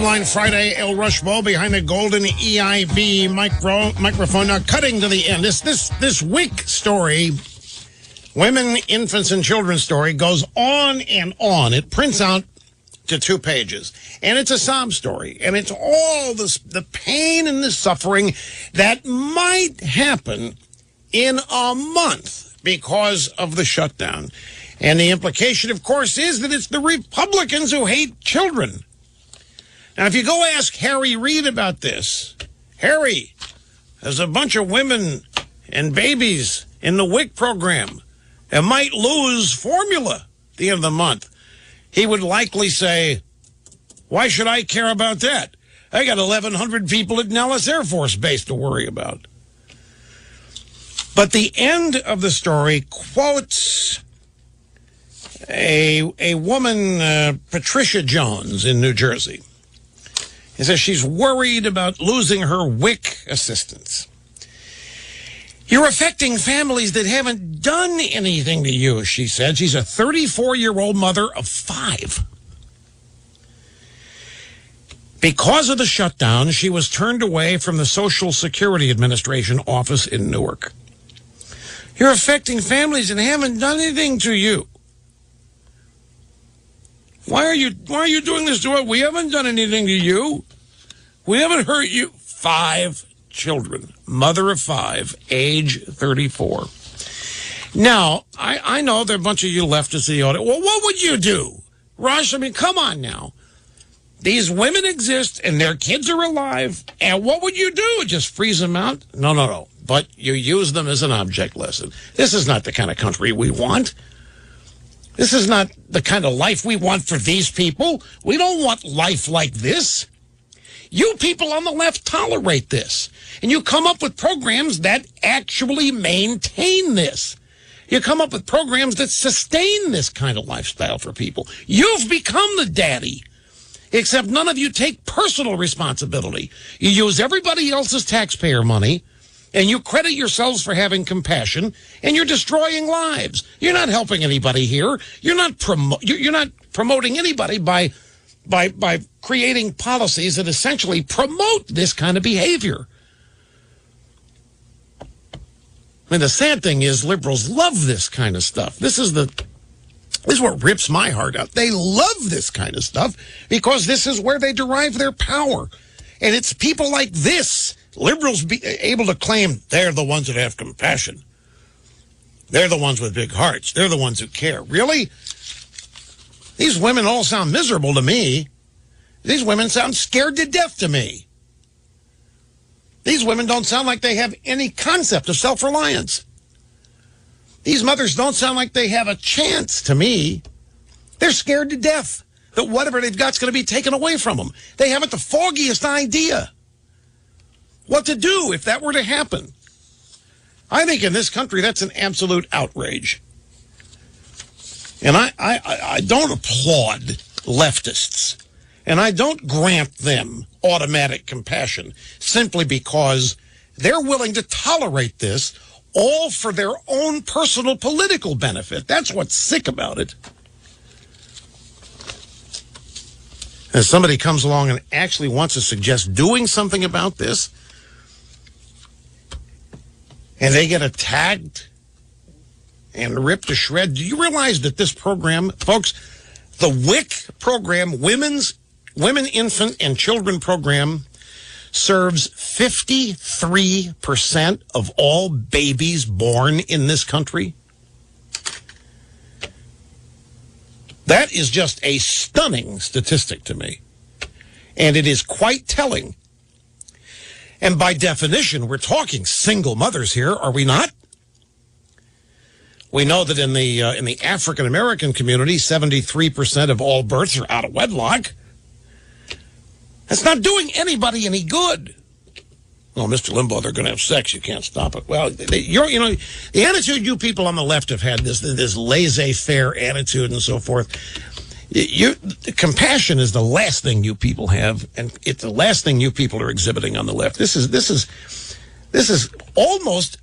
Bottom Line Friday, El Rushbo behind the golden EIB microphone. Now, cutting to the end. This WIC story, Women, Infants, and Children story, goes on and on. It prints out to 2 pages. And it's a sob story. And it's all the pain and the suffering that might happen in a month because of the shutdown. And the implication, of course, is that it's the Republicans who hate children. Now, if you go ask Harry Reid about this, Harry, there's a bunch of women and babies in the WIC program that might lose formula at the end of the month. He would likely say, why should I care about that? I got 1,100 people at Nellis Air Force Base to worry about. But the end of the story quotes a woman, Patricia Jones in New Jersey. It says she's worried about losing her WIC assistance. You're affecting families that haven't done anything to you, she said. She's a 34-year-old mother of 5. Because of the shutdown, she was turned away from the Social Security Administration office in Newark. You're affecting families that haven't done anything to you. Why are you doing this to us? We haven't done anything to you. We haven't hurt you. 5 children, mother of 5, age 34. Now, I know there are a bunch of you leftists in the audience. Well, what would you do? Rush, I mean, come on now. These women exist and their kids are alive. And what would you do? Just freeze them out? No. But you use them as an object lesson. This is not the kind of country we want. This is not the kind of life we want for these people. We don't want life like this. You people on the left tolerate this. And you come up with programs that actually maintain this. You come up with programs that sustain this kind of lifestyle for people. You've become the daddy. Except none of you take personal responsibility. You use everybody else's taxpayer money, and you credit yourselves for having compassion, and you're destroying lives. You're not helping anybody here. You're not promoting anybody by creating policies that essentially promote this kind of behavior. I mean, the sad thing is liberals love this kind of stuff. This is what rips my heart out. They love this kind of stuff because this is where they derive their power. And it's people like this, liberals be able to claim they're the ones that have compassion. They're the ones with big hearts. They're the ones who care. Really? These women all sound miserable to me. These women sound scared to death to me. These women don't sound like they have any concept of self-reliance. These mothers don't sound like they have a chance to me. They're scared to death that whatever they've got is going to be taken away from them. They haven't the foggiest idea what to do if that were to happen. I think in this country, that's an absolute outrage. And I don't applaud leftists. And I don't grant them automatic compassion simply because they're willing to tolerate this all for their own personal political benefit. That's what's sick about it. As somebody comes along and actually wants to suggest doing something about this, and they get attacked and ripped to shreds. Do you realize that this program, folks, the WIC program, Women, Infant, and Children program, serves 53% of all babies born in this country? That is just a stunning statistic to me. And it is quite telling. And by definition, we're talking single mothers here, are we not? We know that in the African American community, 73% of all births are out of wedlock. That's not doing anybody any good. Well, Mr. Limbaugh, they're going to have sex. You can't stop it. Well, the attitude you people on the left have had, this laissez-faire attitude and so forth. Compassion is the last thing you people have, and it's the last thing you people are exhibiting on the left. This is almost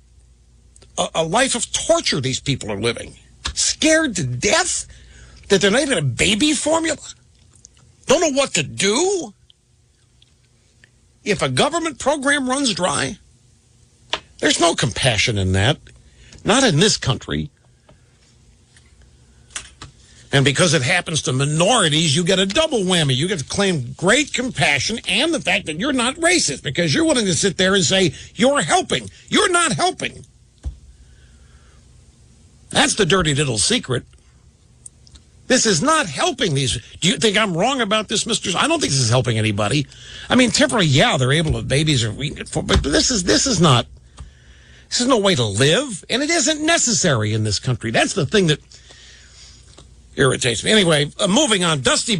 a life of torture these people are living. Scared to death that they're not even a baby formula. Don't know what to do. if a government program runs dry, there's no compassion in that. Not in this country. And because it happens to minorities, you get a double whammy. You get to claim great compassion and the fact that you're not racist because you're willing to sit there and say, you're helping. You're not helping. That's the dirty little secret. This is not helping these. Do you think I'm wrong about this, Mr.? I don't think this is helping anybody. I mean, temporarily, yeah, they're able to, babies are weaned, but this is not, this is no way to live, and it isn't necessary in this country. That's the thing that irritates me. Anyway, moving on. Dusty